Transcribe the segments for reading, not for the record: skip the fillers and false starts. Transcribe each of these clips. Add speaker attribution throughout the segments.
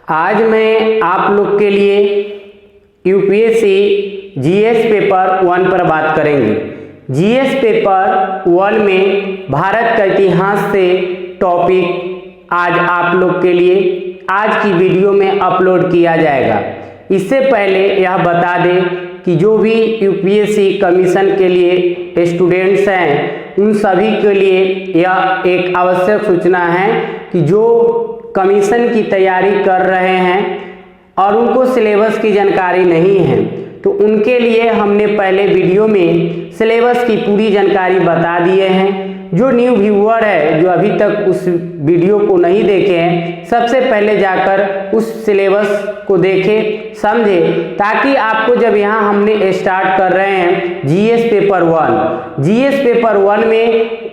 Speaker 1: आज मैं आप लोग के लिए यूपीएससी जीएस पेपर 1 पर बात करेंगे। जीएस पेपर 1 में भारत का इतिहास से टॉपिक आज आप लोग के लिए आज की वीडियो में अपलोड किया जाएगा। इससे पहले यह बता दें कि जो भी यूपीएससी कमीशन के लिए स्टूडेंट्स हैं उन सभी के लिए यह एक आवश्यक सूचना है कि जो कमीशन की तैयारी कर रहे हैं और उनको सिलेबस की जानकारी नहीं है तो उनके लिए हमने पहले वीडियो में सिलेबस की पूरी जानकारी बता दिए हैं। जो न्यू व्यूअर है जो अभी तक उस वीडियो को नहीं देखे हैं, सबसे पहले जाकर उस सिलेबस को देखें, समझे, ताकि आपको जब यहाँ हमने स्टार्ट कर रहे हैं जीएस पेपर 1 में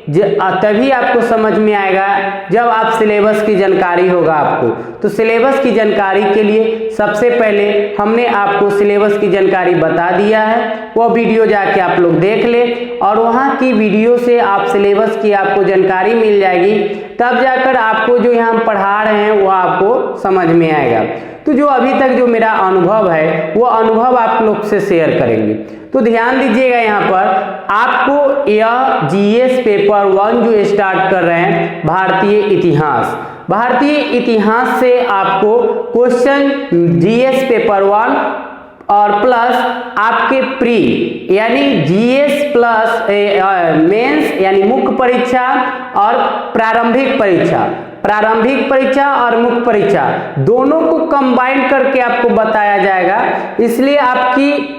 Speaker 1: तभी आपको समझ में आएगा जब आप सिलेबस की जानकारी होगा आपको। तो सिलेबस की जानकारी के लिए सबसे पहले हमने आपको सिलेबस की जानकारी बता दिया है, वो वीडियो जाके आप लोग देख ले और वहाँ की वीडियो से आप सिलेबस की आपको जानकारी मिल जाएगी, तब जाकर आपको जो यहाँ हम पढ़ा रहे हैं वो आपको समझ में आएगा। तो जो अभी तक जो मेरा अनुभव है वो अनुभव आप लोग से शेयर करेंगे। तो ध्यान दीजिएगा, यहाँ पर आपको यह जीएस पेपर 1 जो स्टार्ट कर रहे हैं भारतीय इतिहास से आपको क्वेश्चन जीएस पेपर 1 और प्लस आपके प्री यानी जीएस प्लस मेंस यानी मुख्य परीक्षा और प्रारंभिक परीक्षा और मुख्य परीक्षा दोनों को कंबाइन करके आपको बताया जाएगा। इसलिए आपकी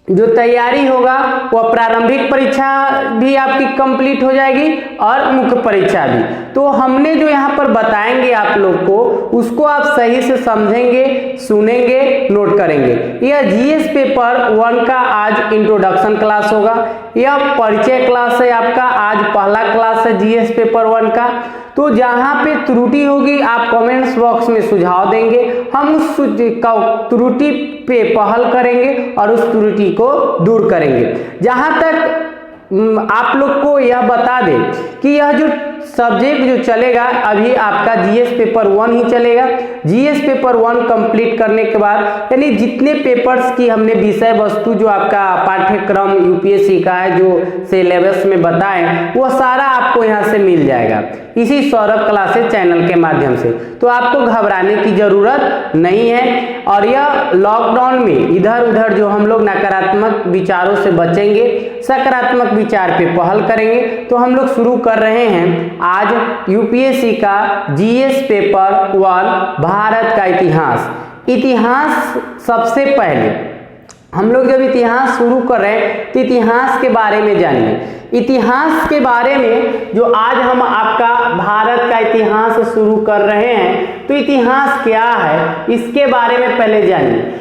Speaker 1: जो तैयारी होगा वह प्रारंभिक परीक्षा भी आपकी कंप्लीट हो जाएगी और मुख्य परीक्षा भी। तो हमने जो यहाँ पर बताएंगे आप लोग को उसको आप सही से समझेंगे, सुनेंगे, नोट करेंगे। यह जीएस पेपर 1 का आज इंट्रोडक्शन क्लास होगा, यह परिचय क्लास है आपका, आज पहला क्लास है जीएस पेपर 1 का। तो जहाँ पे त्रुटि होगी आप कमेंट्स बॉक्स में सुझाव देंगे, हम उस त्रुटि पे पहल करेंगे और उस त्रुटि को दूर करेंगे। जहाँ तक आप लोग को यह बता दें कि यह जो सब्जेक्ट जो चलेगा अभी आपका जीएस पेपर 1 ही चलेगा। जीएस पेपर 1 कंप्लीट करने के बाद यानी जितने पेपर्स की हमने विषय वस्तु जो आपका पाठ्यक्रम यूपीएससी का है जो सिलेबस में बताएं वो सारा आपको यहाँ से मिल जाएगा इसी सौरभ क्लासेस चैनल के माध्यम से। तो आपको घबराने की जरूरत नहीं है और यह लॉकडाउन में इधर उधर जो हम लोग नकारात्मक विचारों से बचेंगे, सकारात्मक विचार पे पहल करेंगे। तो हम लोग शुरू कर रहे हैं आज यूपीएससी का जीएस पेपर 1 भारत का इतिहास। सबसे पहले हम लोग जब इतिहास शुरू कर रहे हैं तो इतिहास के बारे में जानिए। इतिहास के बारे में जो आज हम आपका भारत का इतिहास शुरू कर रहे हैं तो इतिहास क्या है इसके बारे में पहले जानिए।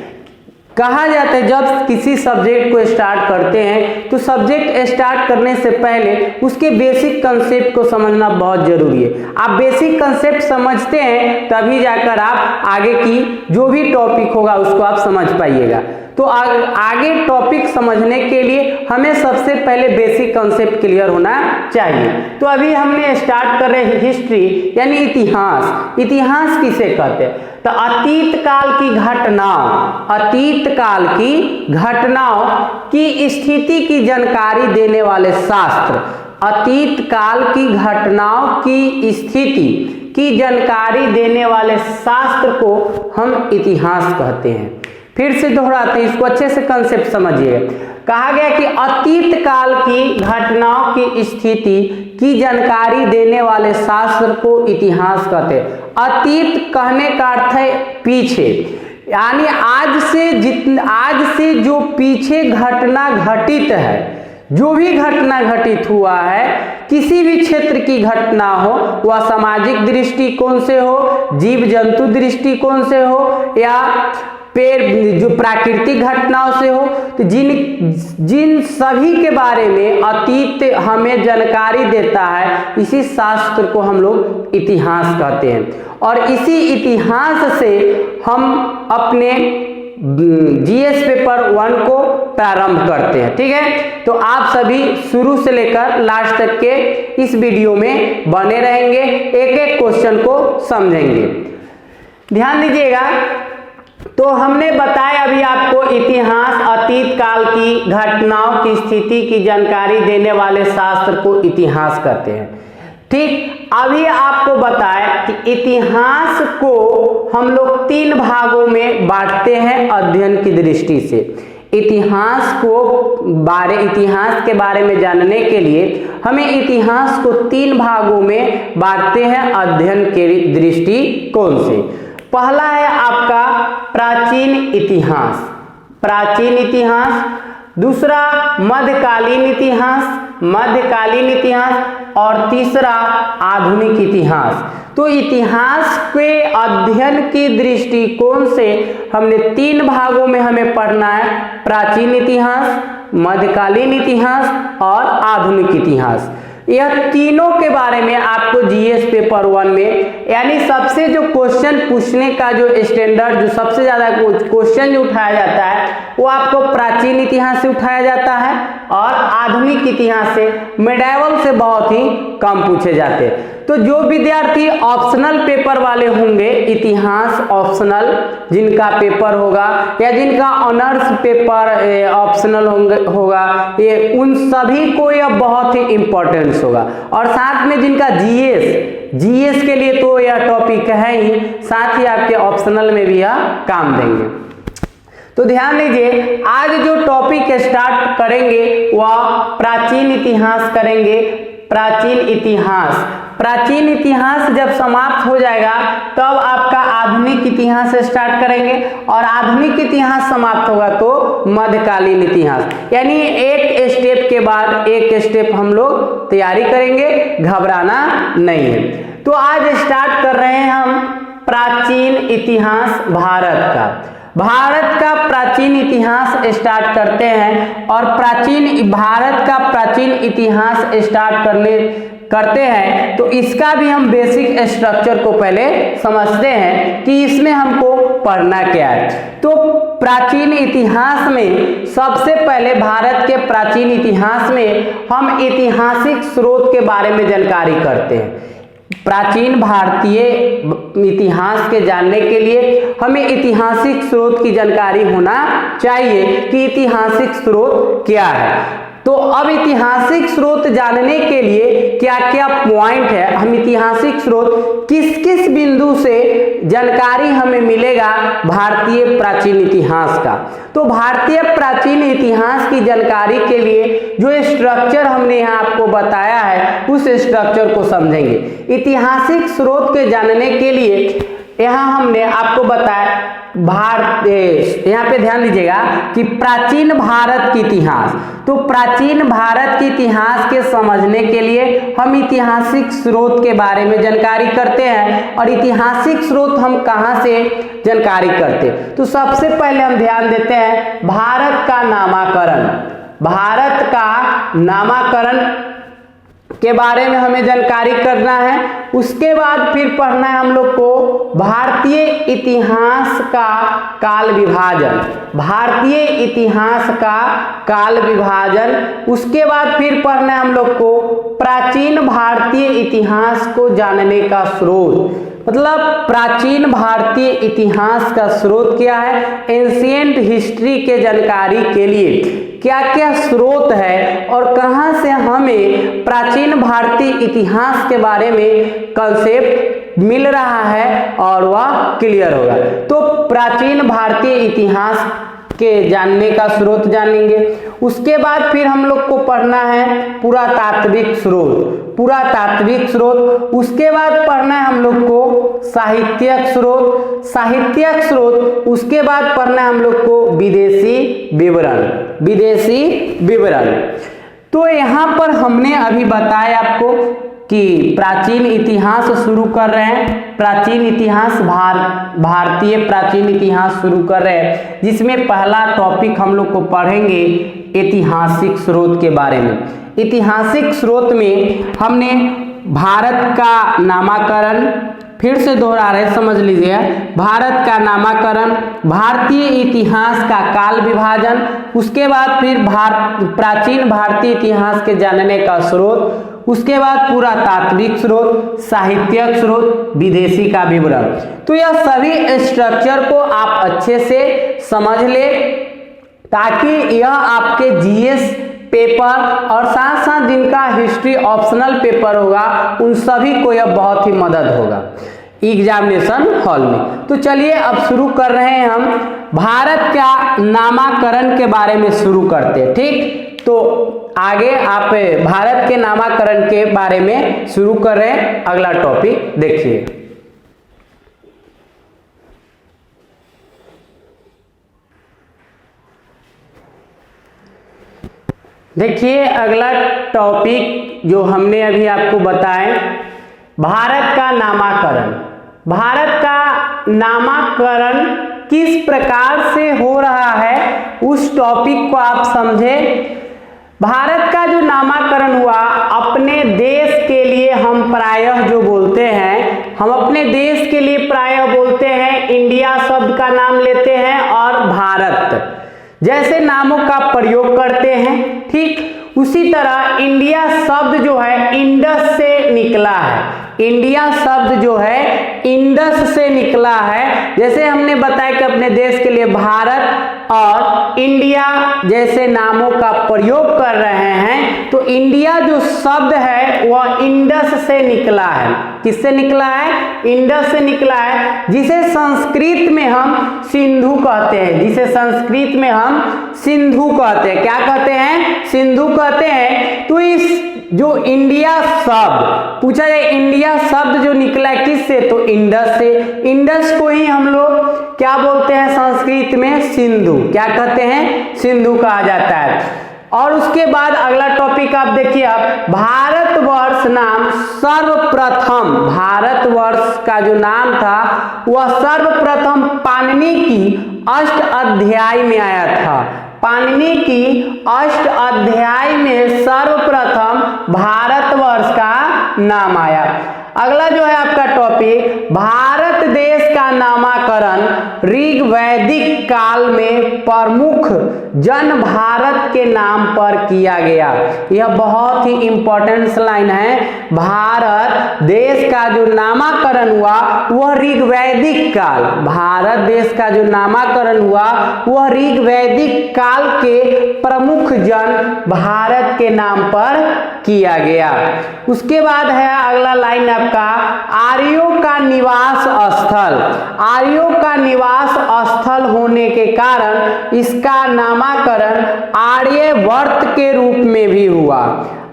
Speaker 1: कहा जाता है जब किसी सब्जेक्ट को स्टार्ट करते हैं तो सब्जेक्ट स्टार्ट करने से पहले उसके बेसिक कंसेप्ट को समझना बहुत जरूरी है। आप बेसिक कंसेप्ट समझते हैं तभी जाकर आप आगे की जो भी टॉपिक होगा उसको आप समझ पाइएगा। तो आगे टॉपिक समझने के लिए हमें सबसे पहले बेसिक कंसेप्ट क्लियर होना चाहिए। तो अभी हमने स्टार्ट कर रहे हैं हिस्ट्री यानी इतिहास किसे कहते हैं? तो अतीत काल की स्थिति की जानकारी देने वाले शास्त्र, अतीत काल की घटनाओं की स्थिति की जानकारी देने वाले शास्त्र को हम इतिहास कहते हैं। फिर से दोहराते हैं, इसको अच्छे से कंसेप्ट समझिए। कहा गया कि अतीत काल की घटनाओं की स्थिति की जानकारी देने वाले शास्त्र को इतिहास कहते हैं। अतीत कहने का अर्थ है पीछे, यानी आज से जो पीछे घटना घटित है, जो भी घटना घटित हुआ है, किसी भी क्षेत्र की घटना हो, वह सामाजिक दृष्टिकोण से हो, जीव जंतु दृष्टिकोण से हो या पेड़ जो प्राकृतिक घटनाओं से हो, तो जिन सभी के बारे में अतीत हमें जानकारी देता है इसी शास्त्र को हम लोग इतिहास कहते हैं। और इसी इतिहास से हम अपने जीएस पेपर 1 को प्रारंभ करते हैं। ठीक है, तो आप सभी शुरू से लेकर लास्ट तक के इस वीडियो में बने रहेंगे, एक एक क्वेश्चन को समझेंगे। ध्यान दीजिएगा। तो हमने बताया अभी आपको इतिहास अतीत काल की घटनाओं की स्थिति की जानकारी देने वाले शास्त्र को इतिहास कहते हैं। ठीक, अभी आपको बताएं कि इतिहास को हम लोग 3 भागों में बांटते हैं अध्ययन की दृष्टि से। इतिहास के बारे में जानने के लिए हमें इतिहास को 3 भागों में बांटते हैं अध्ययन के दृष्टिकोण से। पहला है आपका प्राचीन इतिहास, दूसरा मध्यकालीन इतिहास और तीसरा आधुनिक इतिहास। तो इतिहास के अध्ययन की दृष्टिकोण से हमने 3 भागों में हमें पढ़ना है, प्राचीन इतिहास, मध्यकालीन इतिहास और आधुनिक इतिहास। यह तीनों के बारे में आपको जीएस पेपर 1 में, यानी सबसे जो क्वेश्चन पूछने का जो स्टैंडर्ड, जो सबसे ज्यादा क्वेश्चन जो उठाया जाता है वो आपको प्राचीन इतिहास से उठाया जाता है और आधुनिक इतिहास से, मेडाइवल से बहुत ही कम पूछे जाते हैं। तो जो विद्यार्थी ऑप्शनल पेपर वाले होंगे, इतिहास ऑप्शनल जिनका पेपर होगा या जिनका ऑनर्स पेपर ऑप्शनल होगा, ये उन सभी को यह बहुत ही इंपॉर्टेंस होगा। और साथ में जिनका जीएस के लिए तो यह टॉपिक है ही, साथ ही आपके ऑप्शनल में भी यह काम देंगे। तो ध्यान दीजिए, आज जो टॉपिक स्टार्ट करेंगे वह प्राचीन इतिहास करेंगे। प्राचीन इतिहास जब समाप्त हो जाएगा तब आपका आधुनिक इतिहास स्टार्ट करेंगे और आधुनिक इतिहास समाप्त होगा तो मध्यकालीन इतिहास, यानी एक स्टेप के बाद एक स्टेप हम लोग तैयारी करेंगे, घबराना नहीं है। तो आज स्टार्ट कर रहे हैं हम प्राचीन इतिहास भारत का प्राचीन इतिहास स्टार्ट करते हैं। और भारत का प्राचीन इतिहास स्टार्ट करते हैं तो इसका भी हम बेसिक स्ट्रक्चर को पहले समझते हैं कि इसमें हमको पढ़ना क्या है। तो प्राचीन इतिहास में सबसे पहले, भारत के प्राचीन इतिहास में हम ऐतिहासिक स्रोत के बारे में जानकारी करते हैं। प्राचीन भारतीय इतिहास के जानने के लिए हमें ऐतिहासिक स्रोत की जानकारी होना चाहिए कि ऐतिहासिक स्रोत क्या है। तो अब ऐतिहासिक स्रोत जानने के लिए क्या क्या पॉइंट है, हम ऐतिहासिक स्रोत किस किस बिंदु से जानकारी हमें मिलेगा भारतीय प्राचीन इतिहास का। तो भारतीय प्राचीन इतिहास की जानकारी के लिए जो स्ट्रक्चर हमने यहाँ आपको बताया है उस स्ट्रक्चर को समझेंगे। ऐतिहासिक स्रोत के जानने के लिए यहाँ हमने आपको बताया यहाँ पे ध्यान दीजिएगा कि प्राचीन भारत की इतिहास। तो प्राचीन भारत के इतिहास के समझने के लिए हम ऐतिहासिक स्रोत के बारे में जानकारी करते हैं। और ऐतिहासिक स्रोत हम कहाँ से जानकारी करते हैं, तो सबसे पहले हम ध्यान देते हैं भारत का नामाकरण के बारे में हमें जानकारी करना है। उसके बाद फिर पढ़ना है हम लोग को भारतीय इतिहास का काल विभाजन। उसके बाद फिर पढ़ना है हम लोग को प्राचीन भारतीय इतिहास को जानने का स्रोत, मतलब प्राचीन भारतीय इतिहास का स्रोत क्या है, एंशिएंट हिस्ट्री के जानकारी के लिए क्या क्या स्रोत है और कहां से हमें प्राचीन भारतीय इतिहास के बारे में कंसेप्ट मिल रहा है और वह क्लियर होगा। तो प्राचीन भारतीय इतिहास के जानने का स्रोत जानेंगे। उसके बाद फिर हम लोग को पढ़ना है पुरातात्विक स्रोत। उसके बाद पढ़ना है हम लोग को साहित्यिक स्रोत। उसके बाद पढ़ना है हम लोग को विदेशी विवरण। तो यहाँ पर हमने अभी बताया आपको कि प्राचीन इतिहास शुरू कर रहे हैं, प्राचीन इतिहास भारतीय प्राचीन इतिहास शुरू कर रहे हैं, जिसमें पहला टॉपिक हम लोग को पढ़ेंगे ऐतिहासिक स्रोत के बारे में। ऐतिहासिक स्रोत में हमने भारत का नामाकरण, फिर से दोहरा रहे समझ लीजिए, भारत का नामाकरण, भारतीय इतिहास का काल विभाजन, उसके बाद फिर प्राचीन भारतीय इतिहास के जानने का स्रोत, उसके बाद पुरातात्विक स्रोत, साहित्यिक स्रोत, विदेशी का विवरण। तो यह सभी स्ट्रक्चर को आप अच्छे से समझ ले ताकि यह आपके जीएस पेपर और साथ साथ जिनका हिस्ट्री ऑप्शनल पेपर होगा उन सभी को यह बहुत ही मदद होगा एग्जामिनेशन हॉल में। तो चलिए अब शुरू कर रहे हैं हम भारत का नामाकरण के बारे में शुरू करते हैं। ठीक, तो आगे आप भारत के नामाकरण के बारे में शुरू कर रहे हैं। अगला टॉपिक देखिए। देखिए अगला टॉपिक जो हमने अभी आपको बताया, भारत का नामाकरण। भारत का नामाकरण किस प्रकार से हो रहा है उस टॉपिक को आप समझे। भारत का जो नामाकरण हुआ, अपने देश के लिए हम प्रायः जो बोलते हैं, हम अपने देश के लिए प्रायः बोलते हैं इंडिया शब्द का नाम लेते हैं और भारत जैसे नामों का प्रयोग करते हैं। ठीक उसी तरह इंडिया शब्द जो है इंडस से निकला है। इंडिया शब्द जो है इंडस से निकला है। जैसे हमने बताया कि अपने देश के लिए भारत और इंडिया जैसे नामों का प्रयोग कर रहे हैं, तो इंडिया जो शब्द है वह इंडस से निकला है। किससे निकला है? इंडस से निकला है, जिसे संस्कृत में हम सिंधु कहते हैं। जिसे संस्कृत में हम सिंधु कहते हैं। क्या कहते हैं? सिंधु कहते हैं। तो इस जो इंडिया शब्द पूछा जाए, इंडिया शब्द जो निकला है किससे? तो इंडस से। इंडस को ही हम लोग क्या बोलते हैं संस्कृत में? सिंधु। क्या कहते हैं? सिंधु कहा जाता है। और उसके बाद अगला टॉपिक आप देखिए, आप भारतवर्ष नाम सर्वप्रथम, भारतवर्ष का जो नाम था वह सर्वप्रथम पाणिनि की अष्ट अध्याय में आया था। पाणिनि की अष्ट अध्याय में सर्वप्रथम भारतवर्ष का नाम आया। अगला जो है आपका टॉपिक, भारत देश का नामकरण ऋग्वैदिक काल में प्रमुख जन भारत के नाम पर किया गया। यह बहुत ही इंपॉर्टेंट लाइन है। भारत देश का जो नामकरण हुआ वह ऋग्वैदिक काल, भारत देश का जो नामकरण हुआ वह ऋग्वैदिक काल के प्रमुख जन भारत के नाम पर किया गया। उसके बाद है अगला लाइन आपका, आर्यों का निवास स्थल। आर्यों का निवास स्थल होने के कारण इसका नामकरण आर्यवर्त के रूप में भी हुआ।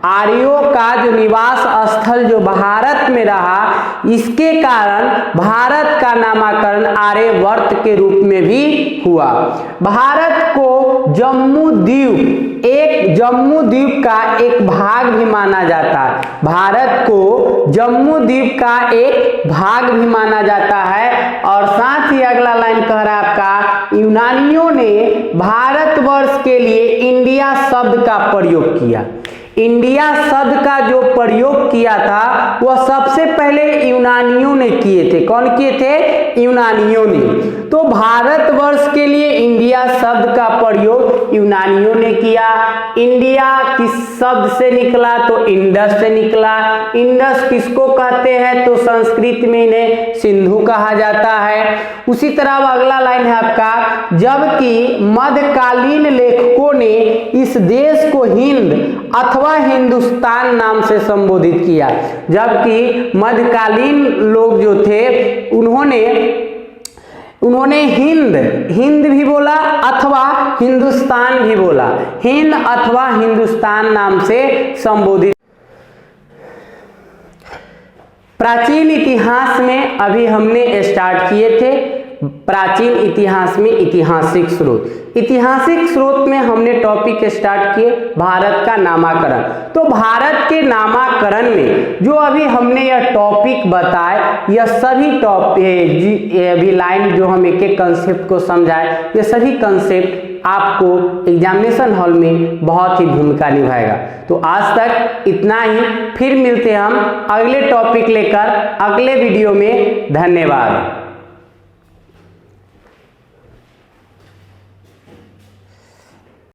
Speaker 1: आर्यों का जो निवास स्थल जो भारत में रहा, इसके कारण भारत का नामकरण आर्यवर्त के रूप में भी हुआ। भारत को जम्मू द्वीप, एक जम्मू द्वीप का एक भाग भी माना जाता है। भारत को जम्मू द्वीप का एक भाग भी माना जाता है। और साथ ही अगला लाइन कह रहा है आपका, यूनानियों ने भारतवर्ष के लिए इंडिया शब्द का प्रयोग किया। इंडिया शब्द का जो प्रयोग किया था वह सबसे पहले यूनानियों ने किए थे। कौन किए थे? यूनानियों ने। तो भारतवर्ष के लिए इंडिया शब्द का प्रयोग यूनानियों ने किया। इंडिया किस शब्द से निकला? तो इंडस से निकला। इंडस किसको कहते हैं? तो संस्कृत में इन्हें सिंधु कहा जाता है। उसी तरह अगला लाइन है आपका, जबकि मध्यकालीन लेखकों ने इस देश को हिंद अथवा हिंदुस्तान नाम से संबोधित किया। जबकि मध्यकालीन लोग जो थे उन्होंने हिंद भी बोला अथवा हिंदुस्तान भी बोला। हिंद अथवा हिंदुस्तान नाम से संबोधित। प्राचीन इतिहास में अभी हमने स्टार्ट किए थे। प्राचीन इतिहास में ऐतिहासिक स्रोत, ऐतिहासिक स्रोत में हमने टॉपिक स्टार्ट किए भारत का नामकरण। तो भारत के नामकरण में जो अभी हमने यह टॉपिक बताए, यह सभी टॉपिक अभी लाइन जो हम एक एक कंसेप्ट को समझाए, ये सभी कंसेप्ट आपको एग्जामिनेशन हॉल में बहुत ही भूमिका निभाएगा। तो आज तक इतना ही, फिर मिलते हैं हम अगले टॉपिक लेकर अगले वीडियो में। धन्यवाद।